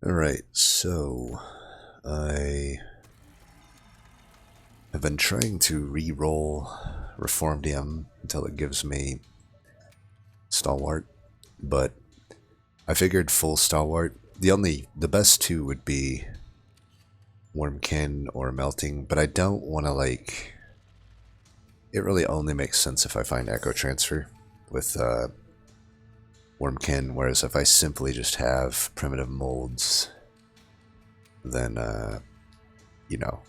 Alright, so I have been trying to re-roll Reformdium until it gives me Stalwart, but I figured full Stalwart. The best two would be Wormkin or Melting, but I don't want to it really only makes sense if I find Echo Transfer with Wormkin, whereas if I simply just have primitive molds, then, you know,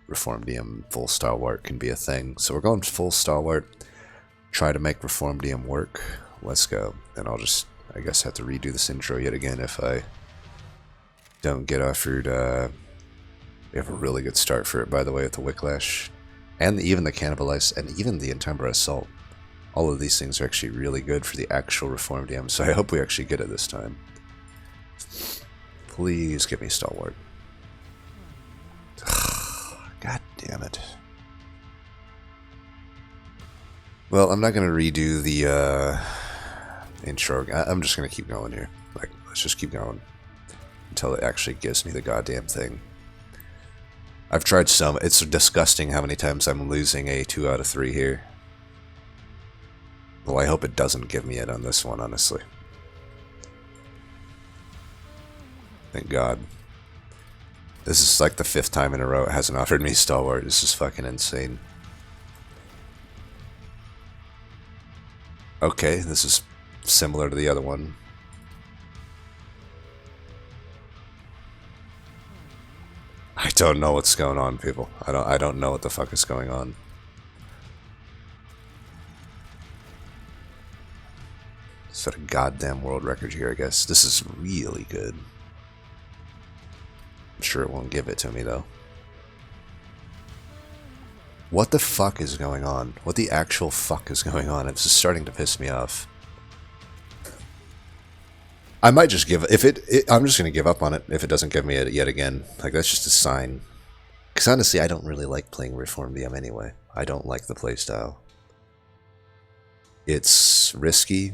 Reformdium full Stalwart can be a thing. So we're going full Stalwart, try to make Reformdium work. Let's go. And I'll just, I guess, have to redo this intro yet again if I don't get offered. We have a really good start for it, by the way, with the Wicklash. And even the Cannibalize, and even the Entumbra Assault. All of these things are actually really good for the actual Reformdium, so I hope we actually get it this time. Please give me Stalwart. God damn it. Well, I'm not going to redo the intro. I'm just going to keep going here. Let's just keep going until it actually gives me the goddamn thing. I've tried some. It's disgusting how many times I'm losing a 2 out of 3 here. Well, I hope it doesn't give me it on this one, honestly. Thank God. This is like the 5th time in a row it hasn't offered me Stalwart. This is fucking insane. Okay, this is similar to the other one. I don't know what's going on, people. I don't know what the fuck is going on. Set a goddamn world record here, I guess. This is really good. I'm sure it won't give it to me, though. What the fuck is going on? What the actual fuck is going on? It's just starting to piss me off. I might just give it. I'm just gonna give up on it if it doesn't give me it yet again. Like, that's just a sign. Because honestly, I don't really like playing Reformdium anyway. I don't like the playstyle. It's risky.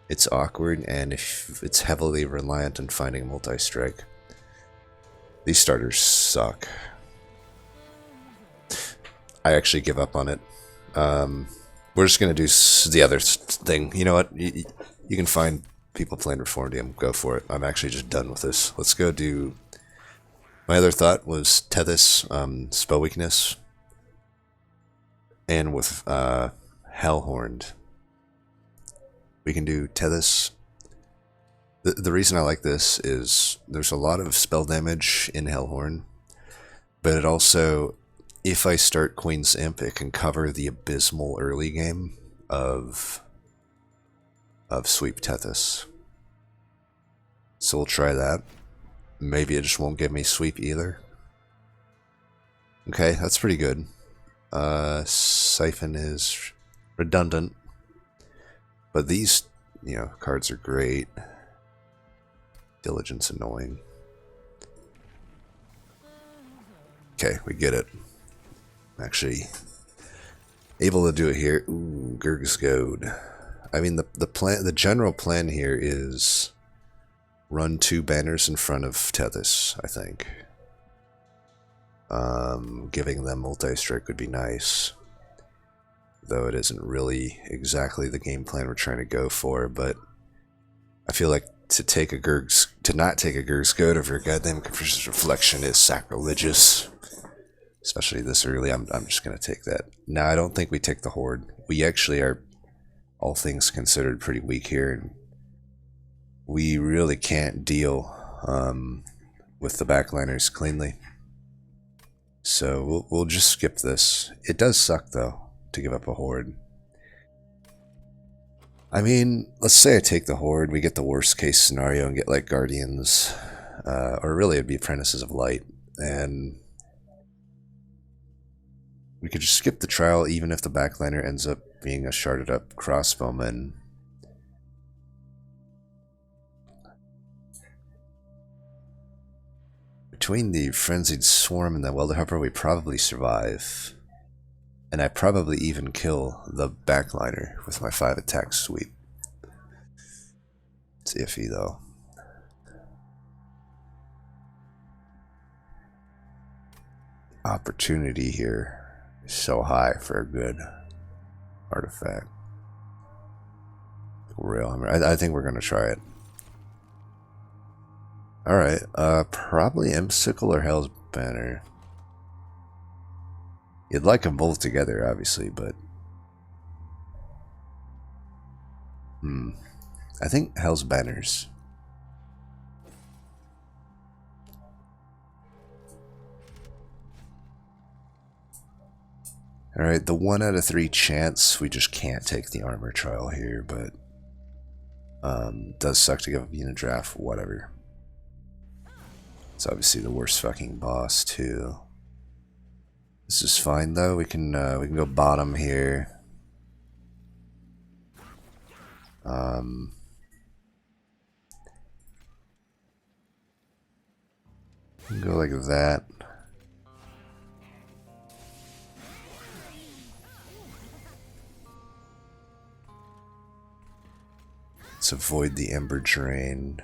It's awkward, and if it's heavily reliant on finding multi-strike. These starters suck. I actually give up on it. We're just gonna do the other thing. You know what? You can find people playing Reformdium. Go for it. I'm actually just done with this. Let's go do... My other thought was Tethys, spell weakness, and with Hellhorned. We can do Tethys. The reason I like this is there's a lot of spell damage in Hellhorn, but it also, if I start Queen's Imp, it can cover the abysmal early game of Sweep Tethys. So we'll try that. Maybe it just won't give me Sweep either. Okay, that's pretty good. Siphon is redundant, but these, you know, cards are great. Diligence annoying. Okay, we get it. I'm actually able to do it here. Ooh, Gurg's Goad. I mean, the general plan here is run 2 banners in front of Tethys, I think. Giving them multi-strike would be nice. Though it isn't really exactly the game plan we're trying to go for, but I feel like to not take a Gurg's Goad over a goddamn Capricious Reflection is sacrilegious. Especially this early. I'm just gonna take that. Now, I don't think we take the Horde. We actually are, all things considered, pretty weak here, and we really can't deal with the backliners cleanly. So we'll just skip this. It does suck, though, to give up a Horde. I mean, let's say I take the Horde, we get the worst case scenario and get like Guardians, or really it'd be Apprentices of Light, and we could just skip the trial even if the backliner ends up being a sharded up crossbowman. Between the Frenzied Swarm and the Welder Harper, we probably survive. And I probably even kill the backliner with my 5 attack sweep. It's iffy though. opportunity here is so high for a good artifact. Real, I think we're gonna try it. Alright, probably Imsicle or Hell's Banner. You'd like them both together, obviously, but... I think Hell's Banners. Alright, the 1 out of 3 chance, we just can't take the armor trial here, but... does suck to give up unit draft, whatever. It's obviously the worst fucking boss, too. This is fine, though. We can go bottom here. Go like that. Let's avoid the Ember Drain.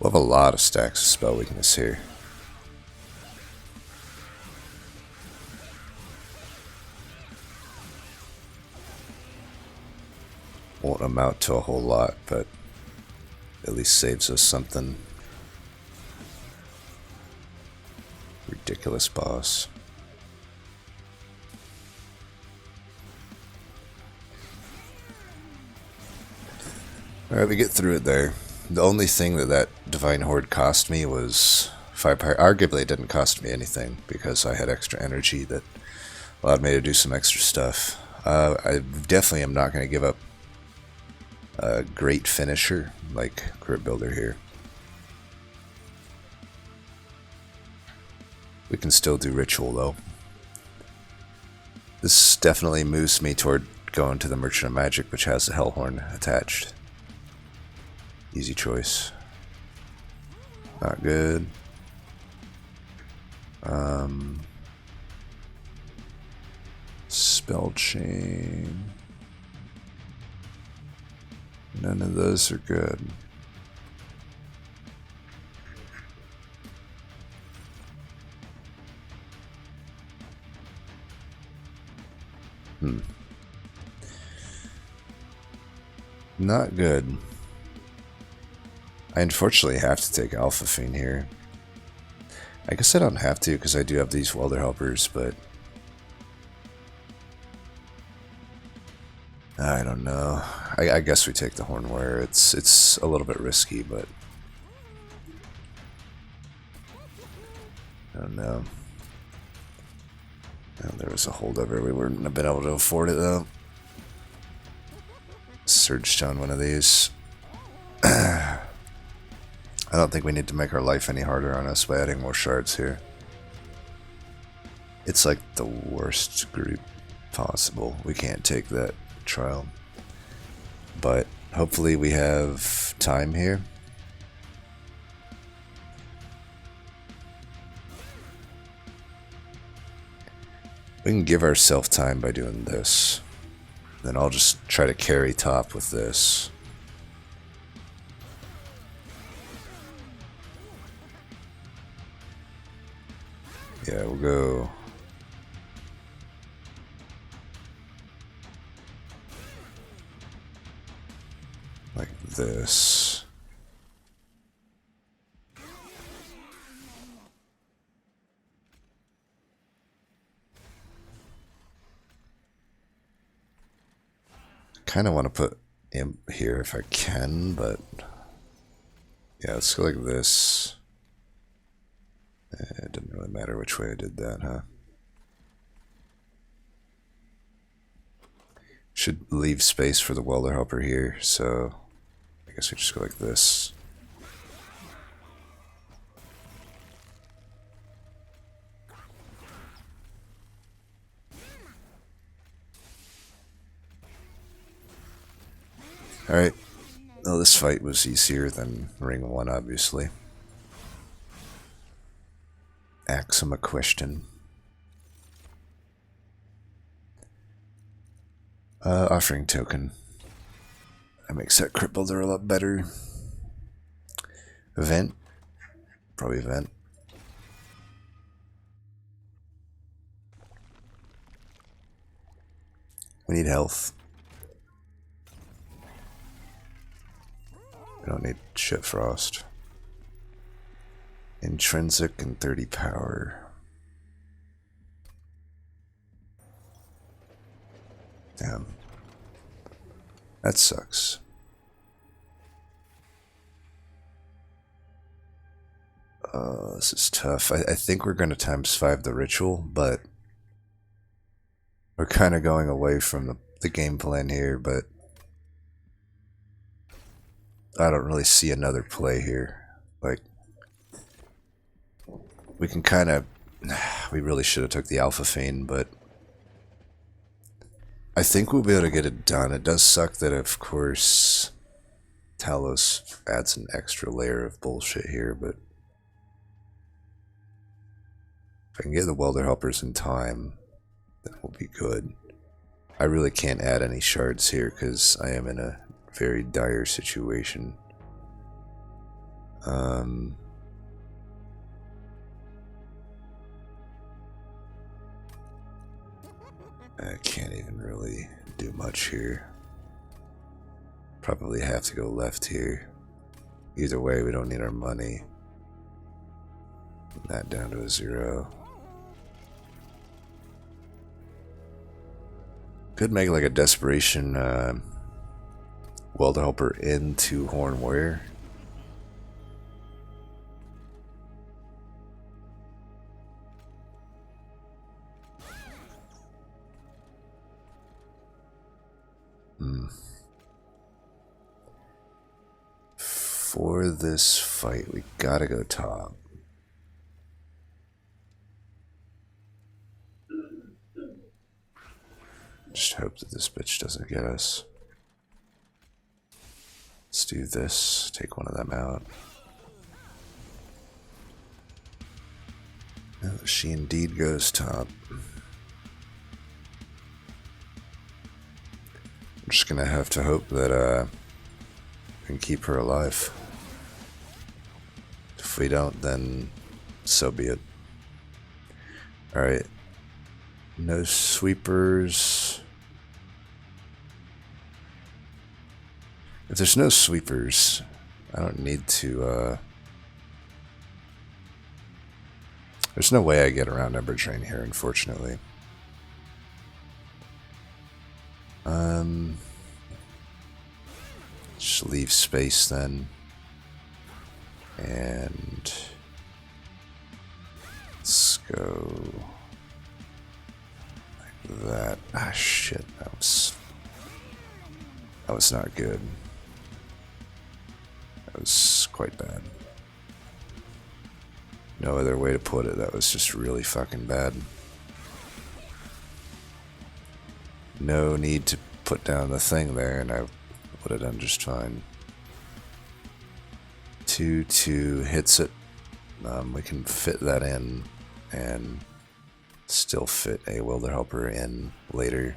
We'll have a lot of stacks of spell weakness here. Won't amount to a whole lot, but at least saves us something. Ridiculous boss. Alright, we get through it there. The only thing that Divine Horde cost me was firepower. Arguably, it didn't cost me anything because I had extra energy that allowed me to do some extra stuff. I definitely am not going to give up a great finisher like Crypt Builder here. We can still do Ritual though. This definitely moves me toward going to the Merchant of Magic, which has the Hellhorn attached. Easy choice. Not good. Spell chain. None of those are good. Not good. I unfortunately have to take Alpha Fiend here. I guess I don't have to because I do have these Welder Helpers, but I don't know. I guess we take the Hornware. It's a little bit risky, but I don't know. Oh, there was a holdover. We wouldn't have been able to afford it though. Surge Stone, one of these. I don't think we need to make our life any harder on us by adding more shards here. It's like the worst group possible. We can't take that trial. But hopefully we have time here. We can give ourselves time by doing this. Then I'll just try to carry top with this. Yeah, we'll go like this. Kind of want to put Imp here if I can, but Yeah, let's go like this. It didn't really matter which way I did that, huh? Should leave space for the welder helper here, so I guess we just go like this. Alright. Well, this fight was easier than Ring 1, obviously. Ask him a question. Offering token. That makes that crit builder a lot better. Event. Probably event. We need health. We don't need shit frost. Intrinsic and 30 power. Damn. That sucks. This is tough. I think we're going to ×5 the ritual, but we're kind of going away from the game plan here, but I don't really see another play here. Like, we can kind of... We really should have took the Alpha Fiend, but I think we'll be able to get it done. It does suck that, of course, Talos adds an extra layer of bullshit here, but if I can get the welder helpers in time, that will be good. I really can't add any shards here because I am in a very dire situation. I can't even really do much here. Probably have to go left here. Either way, we don't need our money. That down to a 0. Could make like a desperation welder helper into Horn Warrior. For this fight, we gotta go top. Just hope that this bitch doesn't get us. Let's do this. Take one of them out. Oh, she indeed goes top. I'm just gonna have to hope that we can keep her alive. If we don't, then so be it. Alright. No sweepers. If there's no sweepers, I don't need to, there's no way I get around Ember Drain here, unfortunately. Just leave space then. And let's go like that. Ah, shit, that was not good. That was quite bad. No other way to put it. That was just really fucking bad. No need to put down the thing there, and I would have done just fine. 2-2 hits it. We can fit that in and still fit a welder helper in later.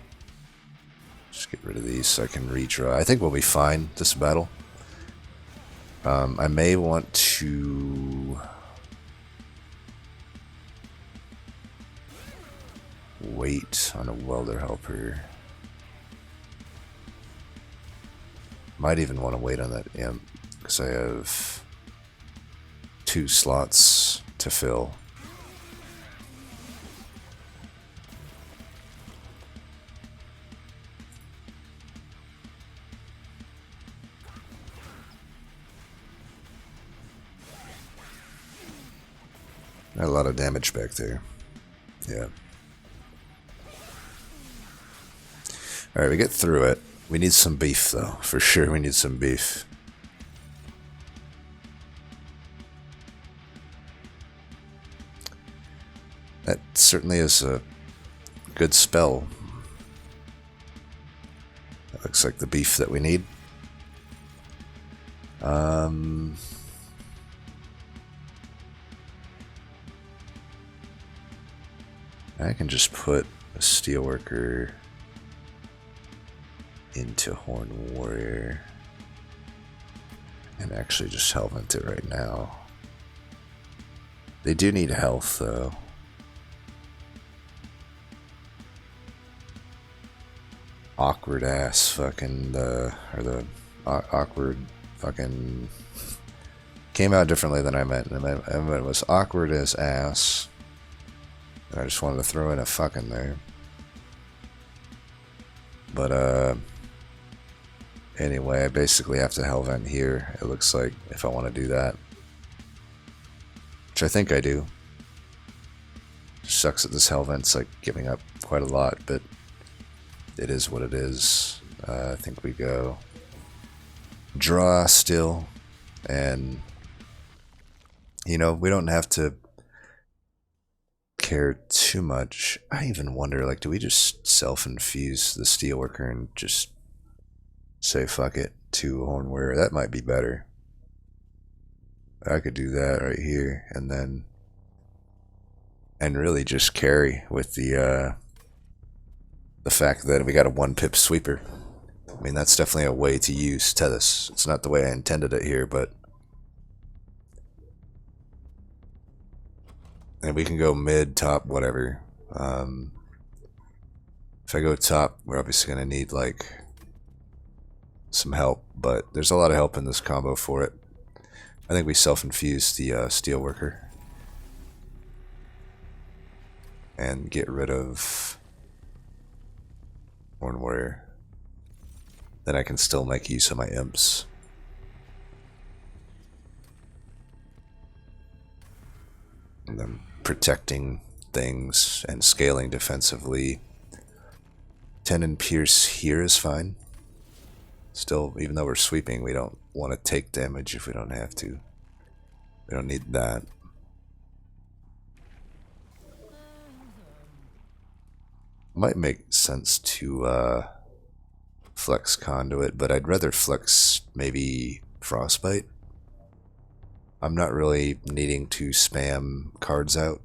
Just get rid of these so I can redraw. I think we'll be fine this battle. I may want to wait on a welder helper. Might even want to wait on that imp because I have 2 slots to fill. Not a lot of damage back there. Yeah. Alright, we get through it. We need some beef, though. For sure, we need some beef. That certainly is a good spell. That looks like the beef that we need. I can just put a Steelworker into Horn Warrior and actually just helmet it right now. They do need health, though. Awkward ass fucking awkward fucking came out differently than I meant. I meant it was awkward as ass. And I just wanted to throw in a fucking there. But anyway, I basically have to Hellvent here, it looks like, if I want to do that. Which I think I do. Sucks that this Hellvent's like giving up quite a lot, but it is what it is. I think we go draw still, and you know, we don't have to care too much. I even wonder, like, do we just self-infuse the Steelworker and just say fuck it to Hornwearer? That might be better. I could do that right here, and then really just carry with the fact that we got a 1-pip sweeper. I mean, that's definitely a way to use Tethys. It's not the way I intended it here, but... And we can go mid, top, whatever. If I go top, we're obviously going to need, like, some help, but there's a lot of help in this combo for it. I think we self-infuse the Steelworker. And get rid of Horn Warrior. Then I can still make use of my imps. And then protecting things and scaling defensively. 10 and Pierce here is fine. Still, even though we're sweeping, we don't want to take damage if we don't have to. We don't need that. Might make sense to flex Conduit, but I'd rather flex maybe Frostbite. I'm not really needing to spam cards out.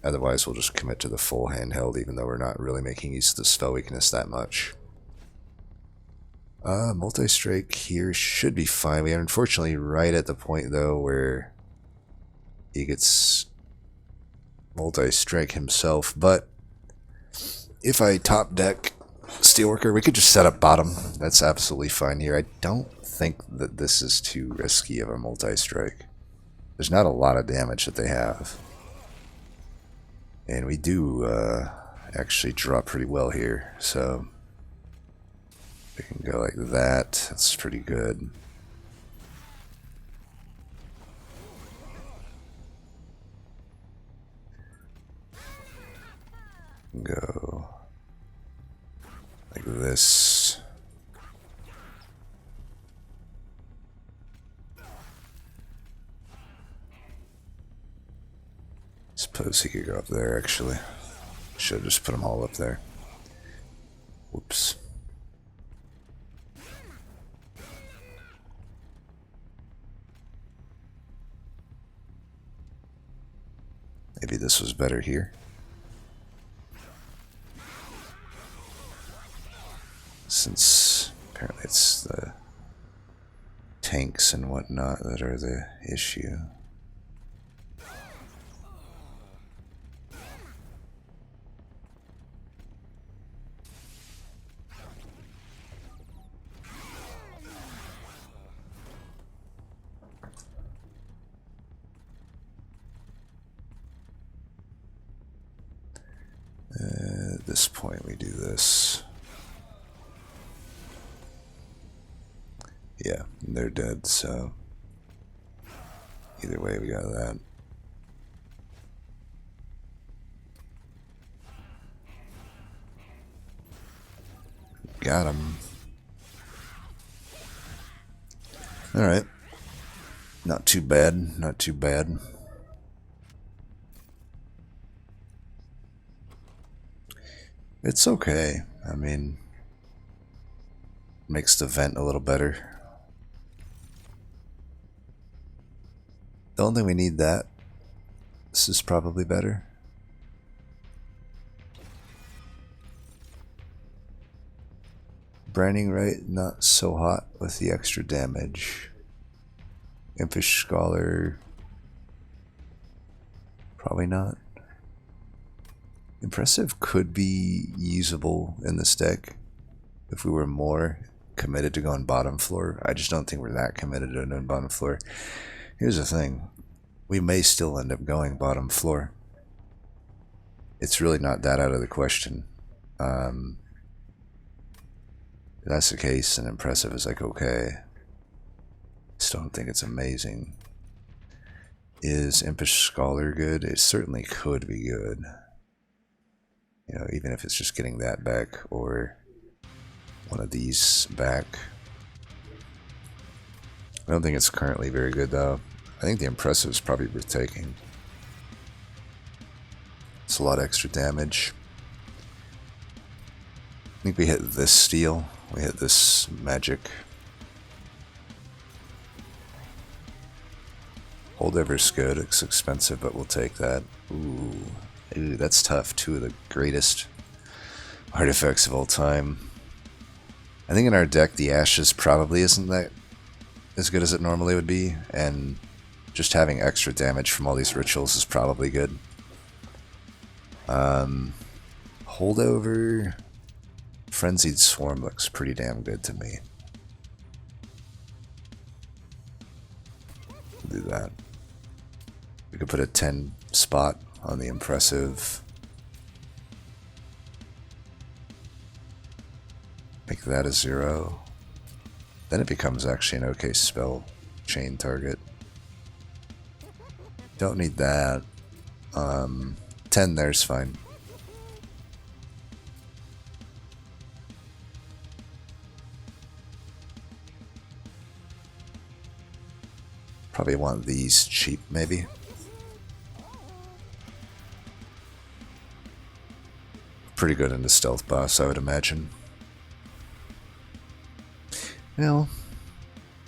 Otherwise, we'll just commit to the full handheld, even though we're not really making use of the spell weakness that much. Multi-strike here should be fine. We are unfortunately right at the point, though, where he gets multi-strike himself, but if I top deck Steelworker, we could just set up bottom. That's absolutely fine here. I don't think that this is too risky of a multi-strike. There's not a lot of damage that they have. And we do actually draw pretty well here, so we can go like that. That's pretty good. Go like this. Suppose he could go up there, actually. Should have just put them all up there. Whoops. Maybe this was better here. Since apparently it's the tanks and whatnot that are the issue. At this point we do this. Yeah, they're dead, so either way we got that. Got him. Alright. Not too bad, not too bad. It's okay. I mean, makes the vent a little better. Don't think we need that. This is probably better. Branding right, not so hot with the extra damage. Impish Scholar, probably not. Impressive could be usable in this deck if we were more committed to going bottom floor. I just don't think we're that committed to going bottom floor. Here's the thing. We may still end up going bottom floor. It's really not that out of the question. If that's the case, and Impressive is like, okay. Still don't think it's amazing. Is Impish Scholar good? It certainly could be good. You know, even if it's just getting that back or one of these back. I don't think it's currently very good though. I think the Impressive is probably worth taking. It's a lot of extra damage. I think we hit this steel. We hit this magic. Holdover's good. It's expensive, but we'll take that. Ooh, that's tough. Two of the greatest artifacts of all time. I think in our deck, the Ashes probably isn't that as good as it normally would be, and just having extra damage from all these rituals is probably good. Holdover, Frenzied Swarm looks pretty damn good to me. We'll do that. We could put a 10 spot on the Impressive. Make that a 0. Then it becomes actually an okay spell chain target. Don't need that. 10 there's fine. Probably want these cheap, maybe. Pretty good in the stealth boss, I would imagine. Well,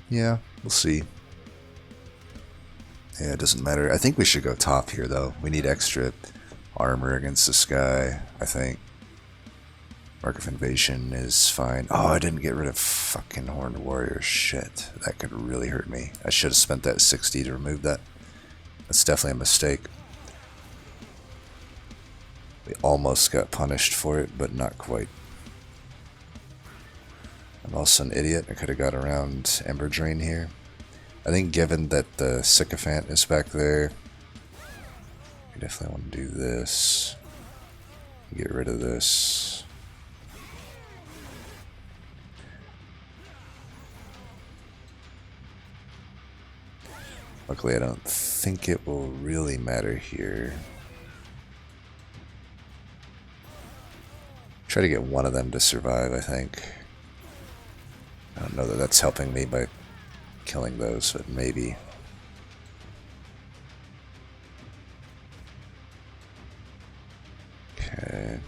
yeah, we'll see. Yeah, it doesn't matter. I think we should go top here, though. We need extra armor against this guy, I think. Mark of Invasion is fine. Oh, I didn't get rid of fucking Horned Warrior. Shit, that could really hurt me. I should have spent that 60 to remove that. That's definitely a mistake. We almost got punished for it, but not quite. I'm also an idiot. I could have got around Ember Drain here. I think given that the Sycophant is back there, we definitely want to do this. Get rid of this. Luckily, I don't think it will really matter here. Try to get one of them to survive, I think. I don't know that that's helping me by killing those, but maybe. Okay.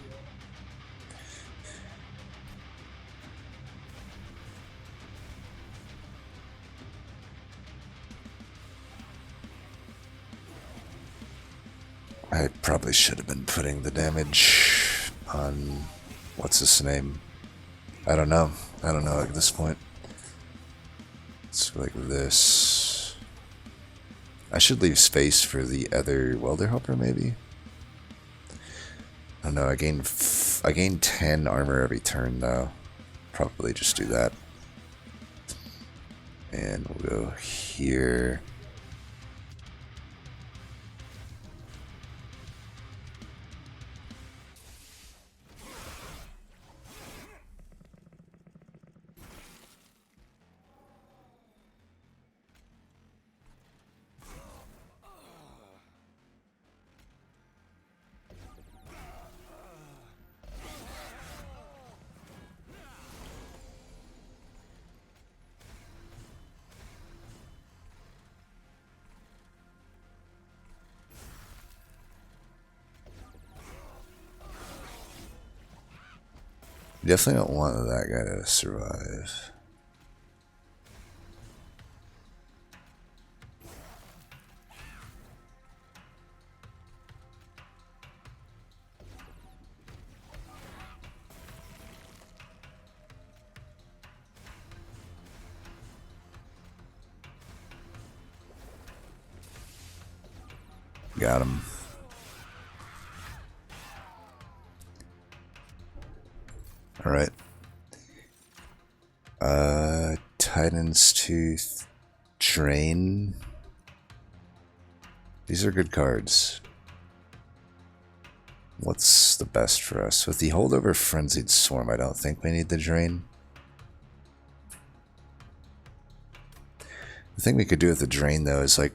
I probably should have been putting the damage on what's his name? I don't know. I don't know at this point. It's like this. I should leave space for the other welder helper, maybe. I don't know. I gain 10 armor every turn, though. Probably just do that. And we'll go here. You definitely don't want that guy to survive. Got him. Alright. Titan's Tooth. Drain. These are good cards. What's the best for us? With the holdover Frenzied Swarm, I don't think we need the Drain. The thing we could do with the Drain, though, is like,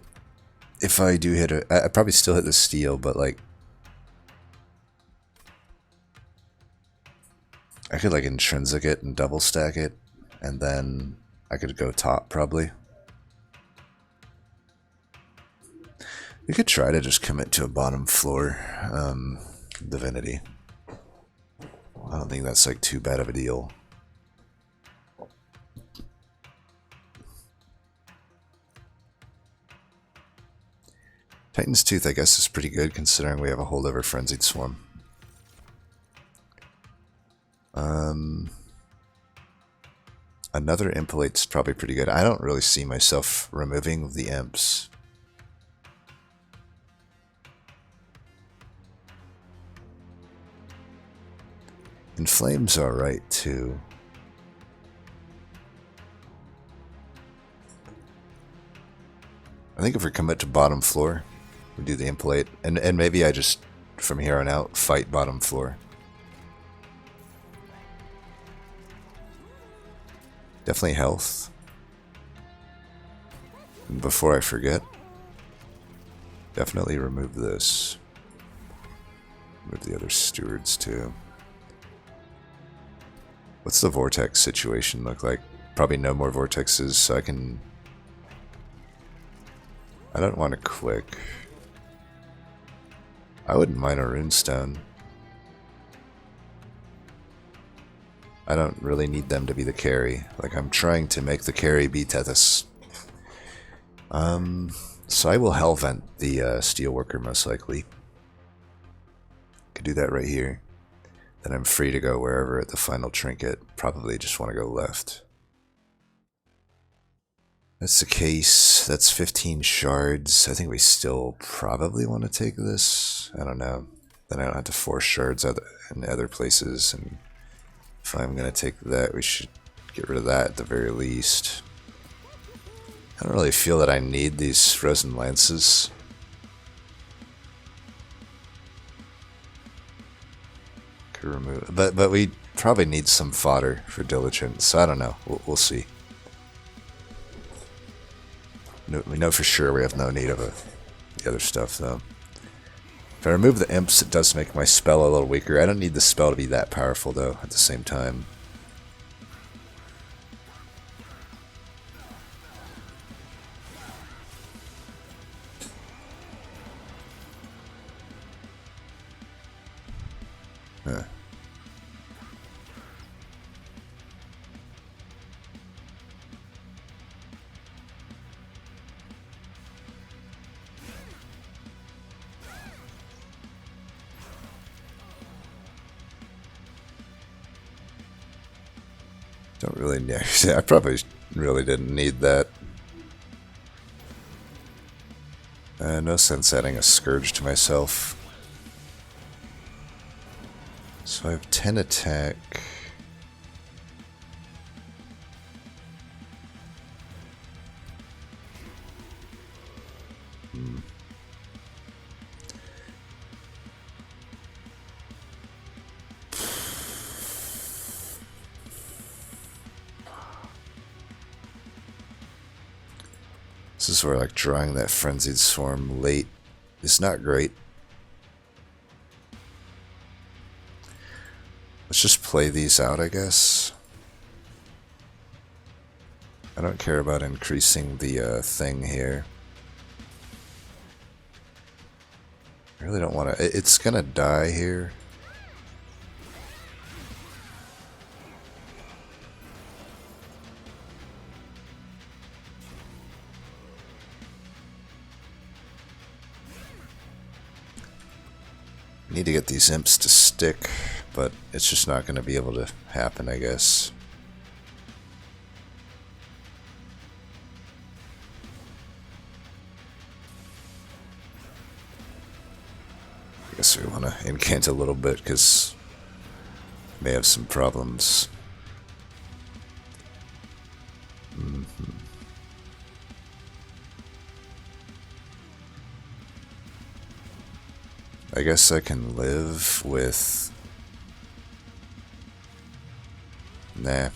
if I do hit it, I probably still hit the Steel, but like, I could like intrinsic it and double stack it, and then I could go top probably. We could try to just commit to a bottom floor divinity. I don't think that's like too bad of a deal. Titan's Tooth, I guess, is pretty good considering we have a holdover Frenzied Swarm. Another Impalate's probably pretty good. I don't really see myself removing the Imps. Inflame's alright too. I think if we commit to bottom floor, we do the Impalate, and maybe I just, from here on out, fight bottom floor. Definitely health. And before I forget, definitely remove this. Remove the other stewards too. What's the vortex situation look like? Probably no more vortexes, so I can... I don't want to click. I wouldn't mind a runestone. I don't really need them to be the carry. Like, I'm trying to make the carry be Tethys. So I will Hellvent the Steelworker most likely. Could do that right here. Then I'm free to go wherever at the final trinket. Probably just want to go left. That's the case. That's 15 shards. I think we still probably want to take this. I don't know. Then I don't have to force shards in other places. And if I'm going to take that, we should get rid of that at the very least. I don't really feel that I need these Frozen Lances. Could remove, but we probably need some fodder for Diligence, so I don't know. We'll see. No, we know for sure we have no need of the other stuff, though. If I remove the Imps, it does make my spell a little weaker. I don't need the spell to be that powerful, though, at the same time. Huh. Don't really need. I probably really didn't need that. No sense adding a Scourge to myself. So I have 10 attack. This is where like drawing that Frenzied Swarm late is not great. Let's just play these out, I guess. I don't care about increasing the thing here. I really don't want to. It's gonna die here. Need to get these imps to stick, but it's just not going to be able to happen, I guess. I guess we want to incant a little bit because we may have some problems. I guess I can live with... Nah. I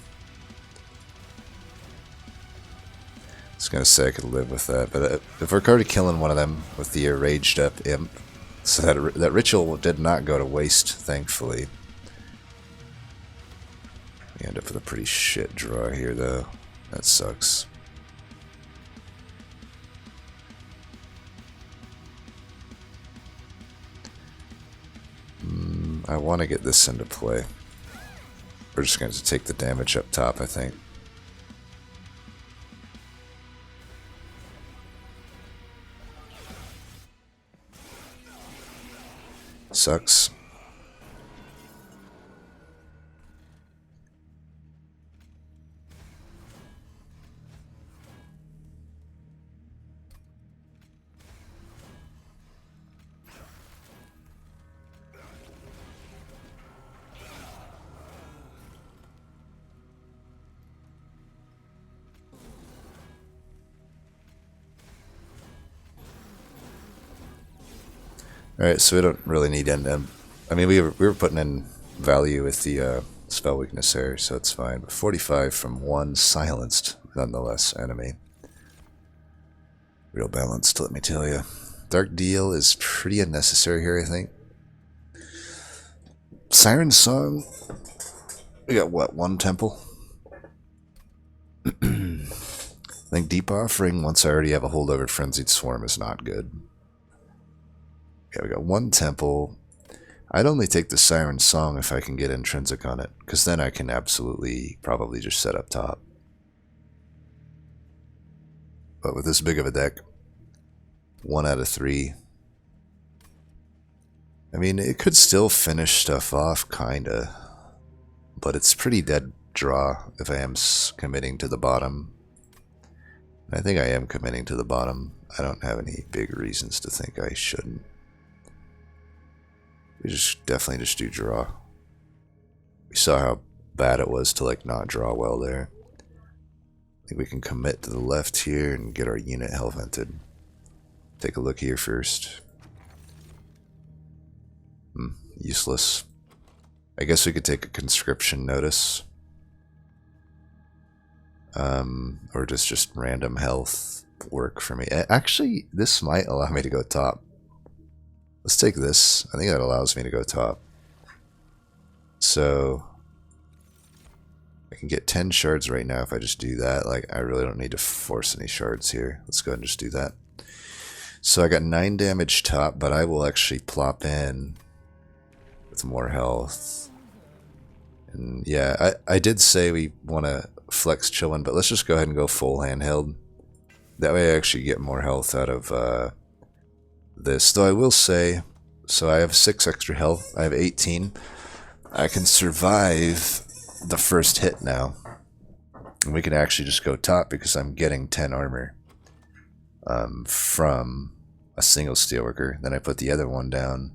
was gonna say I could live with that, but if we're already killing one of them with the raged up imp, so that ritual did not go to waste, thankfully. We end up with a pretty shit draw here, though. That sucks. I want to get this into play. We're just going to take the damage up top, I think. Sucks. Alright, so we don't really need end. I mean, we were putting in value with the spell weakness there, so it's fine. But 45 from one silenced, nonetheless, enemy. Real balanced, let me tell you. Dark Deal is pretty unnecessary here, I think. Siren Song. We got what, one temple? I think Deep Offering, once I already have a holdover Frenzied Swarm, is not good. Okay, we got one temple. I'd only take the Siren Song if I can get intrinsic on it, because then I can absolutely probably just set up top. But with this big of a deck, 1 out of 3. I mean, it could still finish stuff off, kinda. But it's pretty dead draw if I am committing to the bottom. I think I am committing to the bottom. I don't have any big reasons to think I shouldn't. We just definitely just do draw. We saw how bad it was to like not draw well there. I think we can commit to the left here and get our unit hell vented. Take a look here first. Useless. I guess we could take a conscription notice. Or just random health work for me. Actually, this might allow me to go top. Let's take this. I think that allows me to go top. So I can get 10 shards right now if I just do that. Like, I really don't need to force any shards here. Let's go ahead and just do that. So I got 9 damage top, but I will actually plop in with more health. And yeah, I did say we want to flex chillin', but let's just go ahead and go full handheld. That way I actually get more health out of this. Though I will say, so I have 6 extra health. I have 18. I can survive the first hit now. And we can actually just go top because I'm getting 10 armor from a single steelworker. Then I put the other one down.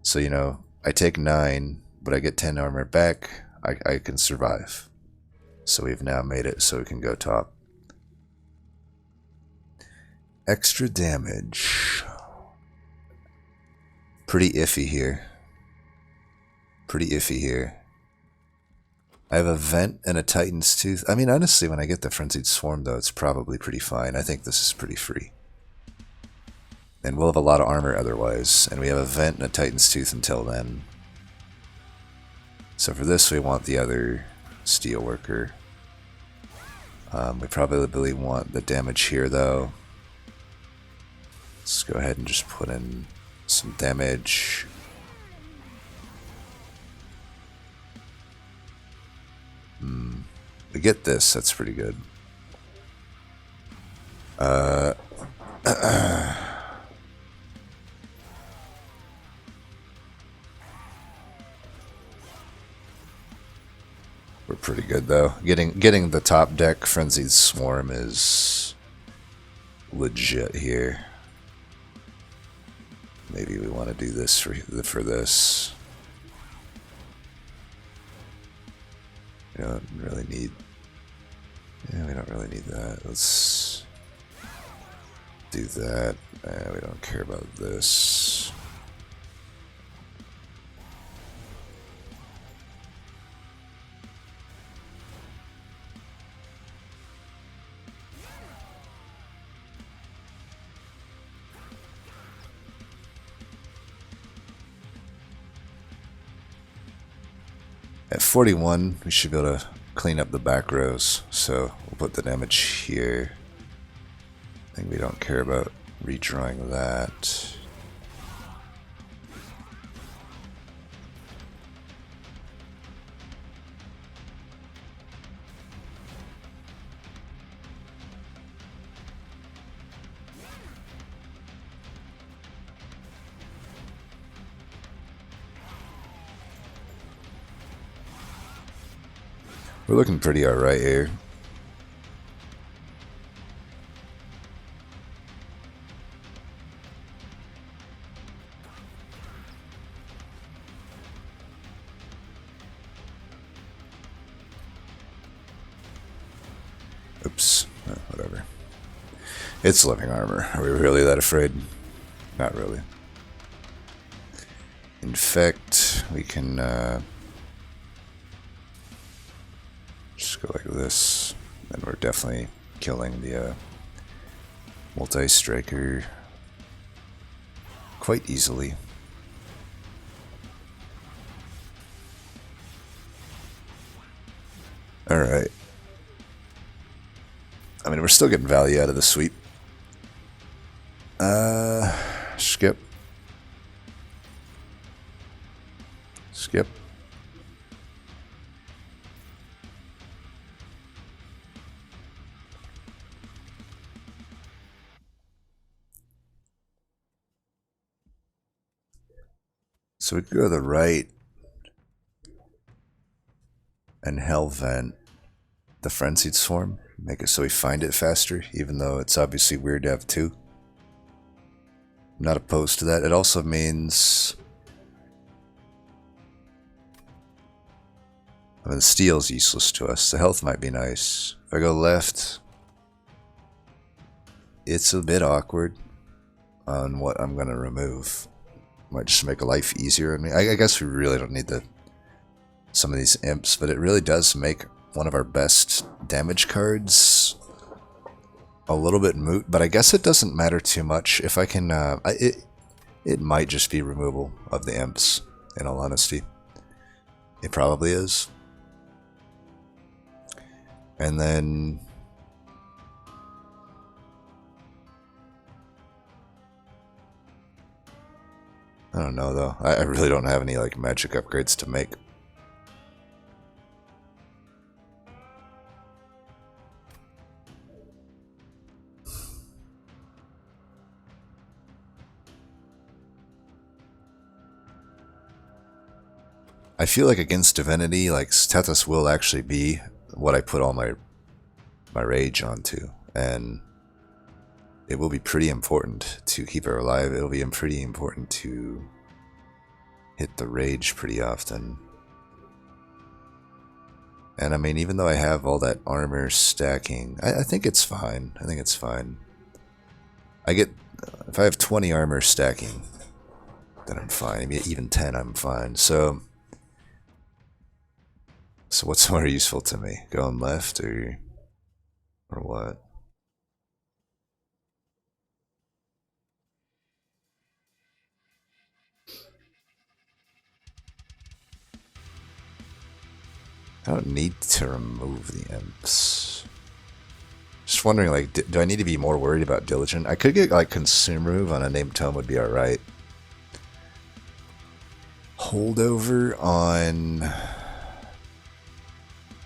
So, you know, I take 9, but I get 10 armor back. I can survive. So we've now made it so we can go top. Extra damage. Pretty iffy here. Pretty iffy here. I have a Vent and a Titan's Tooth. I mean, honestly, when I get the Frenzied Swarm, though, it's probably pretty fine. I think this is pretty free. And we'll have a lot of armor otherwise. And we have a Vent and a Titan's Tooth until then. So for this, we want the other Steelworker. We probably want the damage here, though. Let's go ahead and just put in some damage. We get this, that's pretty good. getting the top deck Frenzied Swarm is legit here. Maybe we want to do this for this. We don't really need. Yeah, we don't really need that. Let's do that. We don't care about this. At 41, we should be able to clean up the back rows, so we'll put the damage here. I think we don't care about redrawing that. We're looking pretty alright here. Oops. Oh, whatever. It's living armor. Are we really that afraid? Not really. Infect. We can just go like this. And we're definitely killing the multi-striker quite easily. Alright. I mean, we're still getting value out of the sweep. Skip. Skip. So we go to the right and hell vent the Frenzied Swarm, make it so we find it faster, even though it's obviously weird to have two. I'm not opposed to that. It also means, I mean, the steel's useless to us. The health might be nice. If I go left, it's a bit awkward on what I'm going to remove. Might just make life easier on me. I guess we really don't need some of these imps, but it really does make one of our best damage cards a little bit moot, but I guess it doesn't matter too much. If I can, it might just be removal of the imps, in all honesty. It probably is. And then I don't know though. I really don't have any like magic upgrades to make. I feel like against Divinity, like Tethys will actually be what I put all my rage onto, and it will be pretty important to keep her alive. It'll be pretty important to hit the rage pretty often. And I mean, even though I have all that armor stacking, I think it's fine. I think it's fine. I get, if I have 20 armor stacking, then I'm fine. I mean, even 10, I'm fine. So what's more useful to me? Going left or what? I don't need to remove the imps. Just wondering, like, do I need to be more worried about Diligent? I could get, like, Consume Remove on a named tome would be alright. Holdover on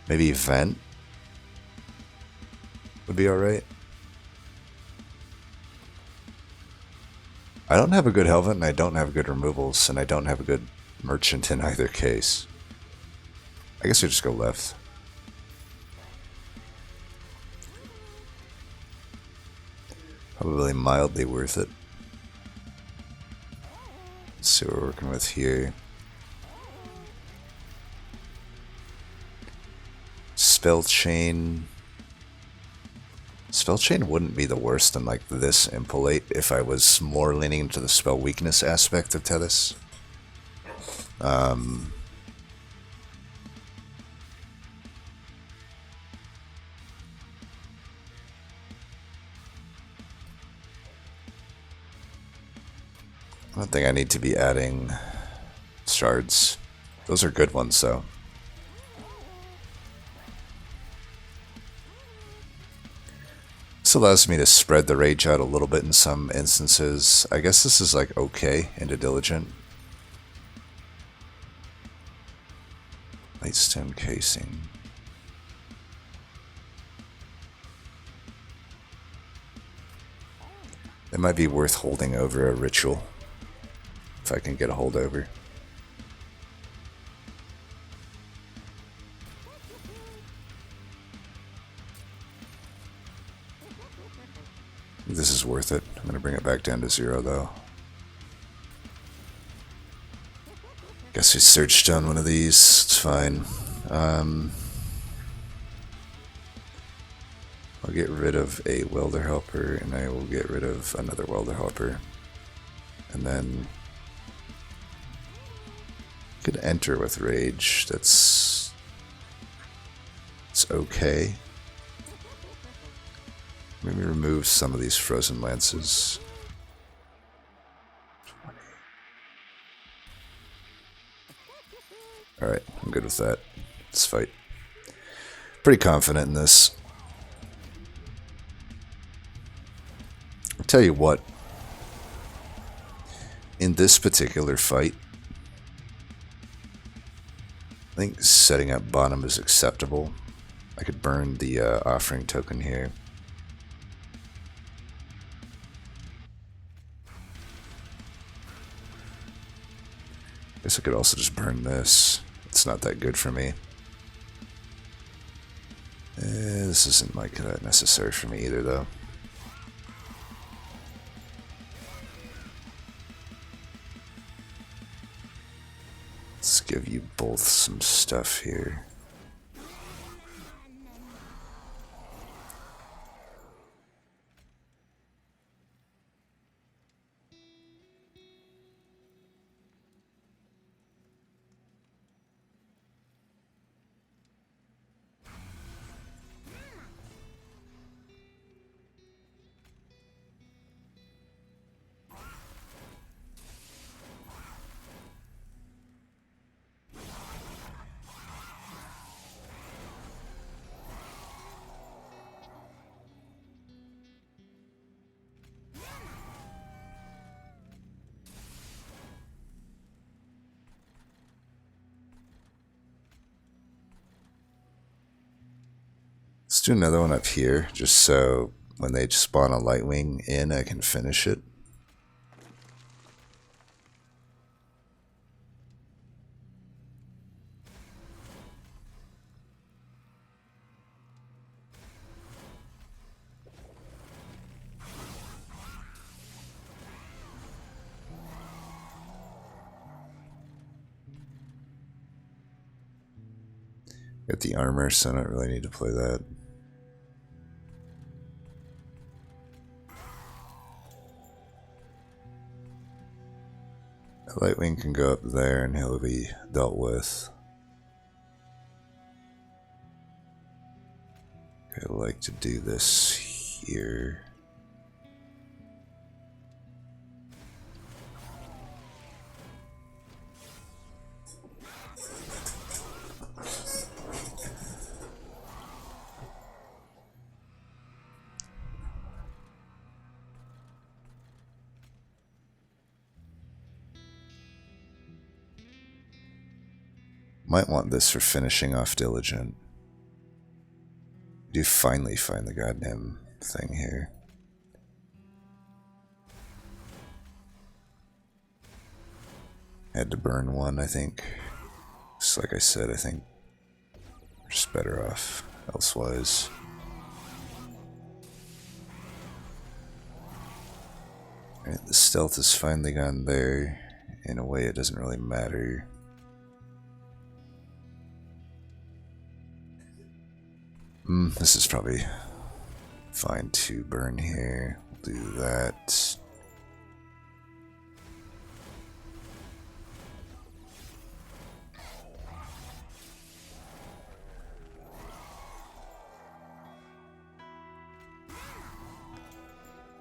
maybe Vent would be alright. I don't have a good Helvent, and I don't have good removals, and I don't have a good Merchant in either case. I guess we just go left. Probably mildly worth it. Let's see what we're working with here. Spell Chain. Spell Chain wouldn't be the worst in like this Impolate if I was more leaning into the spell weakness aspect of Tethys. I don't think I need to be adding shards. Those are good ones though. This allows me to spread the rage out a little bit in some instances. I guess this is like okay into Diligent. Lightstone Casing. It might be worth holding over a ritual. If I can get a hold over. This is worth it. I'm going to bring it back down to 0 though. Guess we searched on one of these. It's fine. I'll get rid of a Welder Helper and I will get rid of another Welder Helper. And then could enter with Rage. It's okay. Maybe remove some of these Frozen Lances. 20. Alright, I'm good with that. Let's fight. Pretty confident in this. I'll tell you what. In this particular fight, I think setting up bottom is acceptable. I could burn the offering token here. Guess I could also just burn this. It's not that good for me. This isn't like that necessary for me either, though. Let's give you both some stuff here. Let's do another one up here, just so when they spawn a Lightwing in, I can finish it. Got the armor, so I don't really need to play that. Lightwing can go up there and he'll be dealt with. Okay, I like to do this here. Might want this for finishing off Diligent. Do finally find the goddamn thing here. Had to burn one, I think. Just like I said, I think we're just better off elsewise. Alright, the stealth has finally gone there. In a way, it doesn't really matter. This is probably fine to burn here. We'll do that.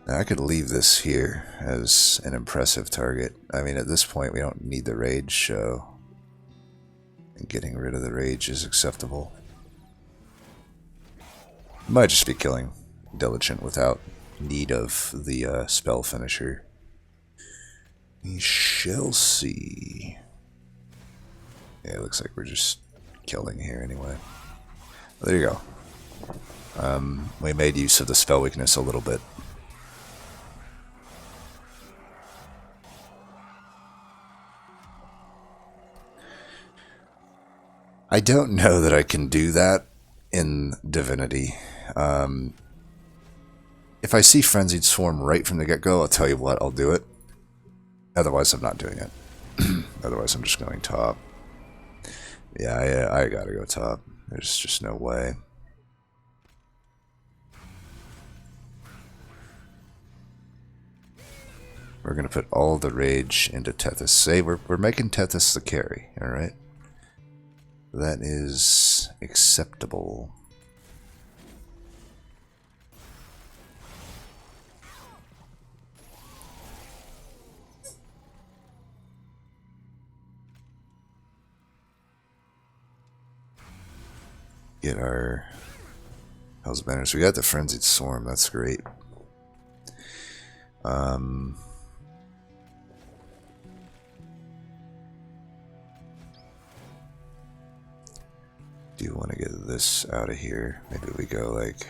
Now, I could leave this here as an impressive target. I mean, at this point, we don't need the rage, so getting rid of the rage is acceptable. Might just be killing Diligent without need of the spell finisher. We shall see. Yeah, it looks like we're just killing here anyway. Well, there you go. We made use of the spell weakness a little bit. I don't know that I can do that in Divinity. If I see Frenzied Swarm right from the get-go, I'll tell you what, I'll do it. Otherwise, I'm not doing it. Otherwise, I'm just going top. Yeah, I gotta go top. There's just no way. We're gonna put all the rage into Tethys. Say we're making Tethys the carry, alright? That is acceptable. Get our Hell's Banners. We got the Frenzied Swarm, that's great. Do you want to get this out of here? Maybe we go like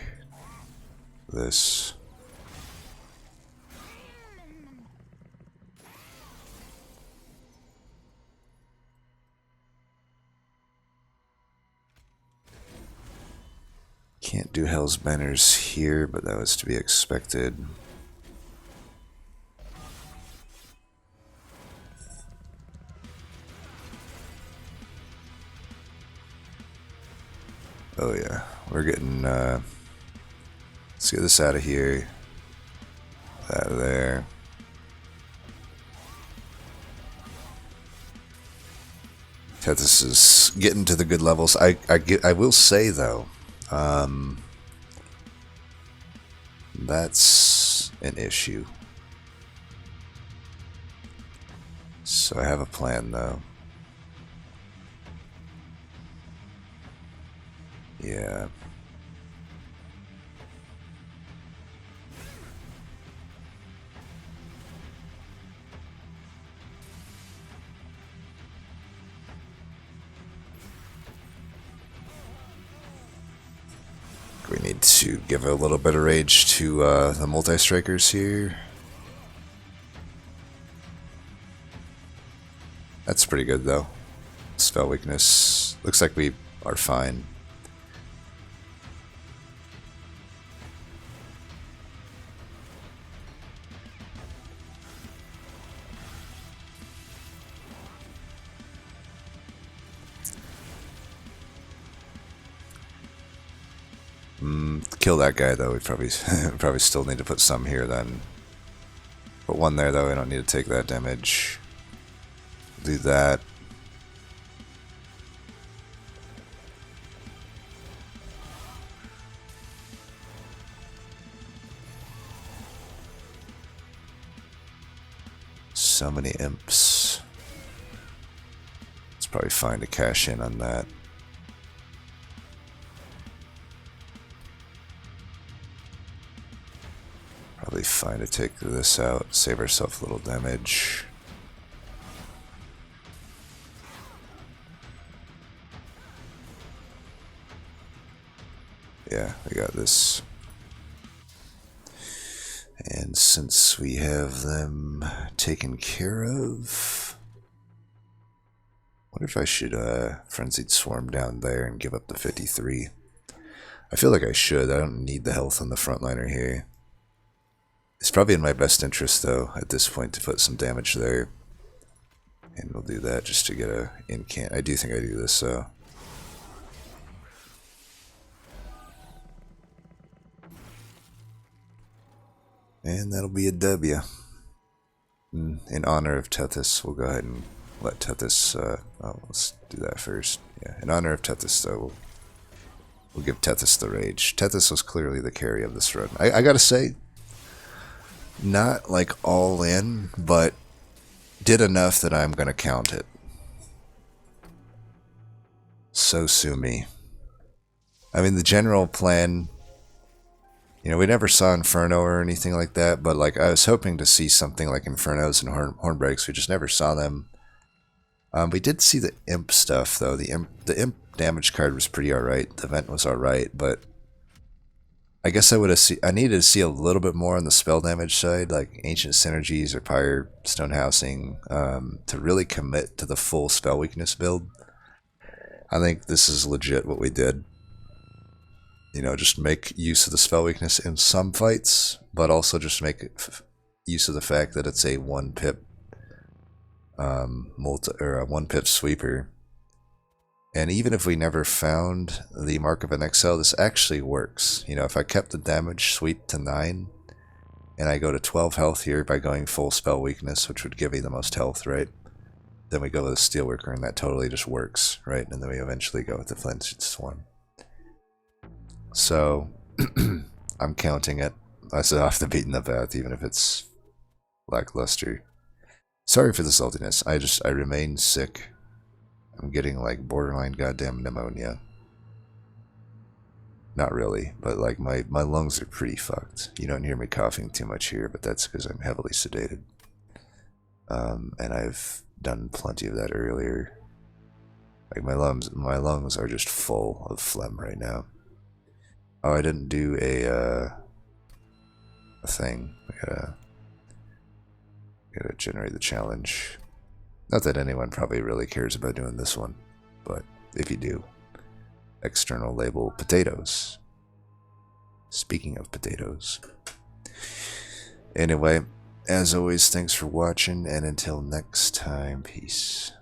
this. Can't do Hell's Banners here, but that was to be expected. Oh yeah, we're getting, let's get this out of here. That there. Tethys is getting to the good levels. I will say though, that's an issue. So I have a plan though. Yeah. We need to give a little bit of rage to the multi-strikers here. That's pretty good though. Spell weakness. Looks like we are fine. Kill that guy though. We probably probably still need to put some here then. Put one there though. We don't need to take that damage. Do that. So many imps. It's probably fine to cash in on that. Probably fine to take this out, save ourselves a little damage. Yeah, we got this. And since we have them taken care of, what if I should Frenzied Swarm down there and give up the 53? I feel like I should. I don't need the health on the frontliner here. It's probably in my best interest, though, at this point to put some damage there. And we'll do that just to get a incant. I do think I do this, so. And that'll be a W. In honor of Tethys, we'll go ahead and let Tethys, oh, let's do that first. Yeah, in honor of Tethys, though, we'll give Tethys the rage. Tethys was clearly the carry of this run. I gotta say, not like all in, but did enough that I'm gonna count it. So sue me. I mean, the general plan, you know, we never saw Inferno or anything like that, but like I was hoping to see something like Infernos and Hornbreaks. We just never saw them. We did see the Imp stuff, though. The Imp damage card was pretty alright. The Vent was alright, but I guess I needed to see a little bit more on the spell damage side, like Ancient Synergies or Pyre Stone Housing, to really commit to the full spell weakness build. I think this is legit what we did. You know, just make use of the spell weakness in some fights, but also just make use of the fact that it's a 1-pip a 1-pip sweeper. And even if we never found the Mark of an Exile, this actually works. You know, if I kept the damage sweep to 9, and I go to 12 health here by going full spell weakness, which would give me the most health, right? Then we go with a Steelworker, and that totally just works, right? And then we eventually go with the Flinched Swarm. So, I'm counting it. I said off the beaten path, even if it's lackluster. Sorry for the saltiness. I remain sick. I'm getting like borderline goddamn pneumonia. Not really, but like my lungs are pretty fucked. You don't hear me coughing too much here, but that's because I'm heavily sedated. And I've done plenty of that earlier. Like my lungs are just full of phlegm right now. Oh, I didn't do a thing. We gotta generate the challenge. Not that anyone probably really cares about doing this one, but if you do, external label potatoes. Speaking of potatoes. Anyway, as always, thanks for watching, and until next time, peace.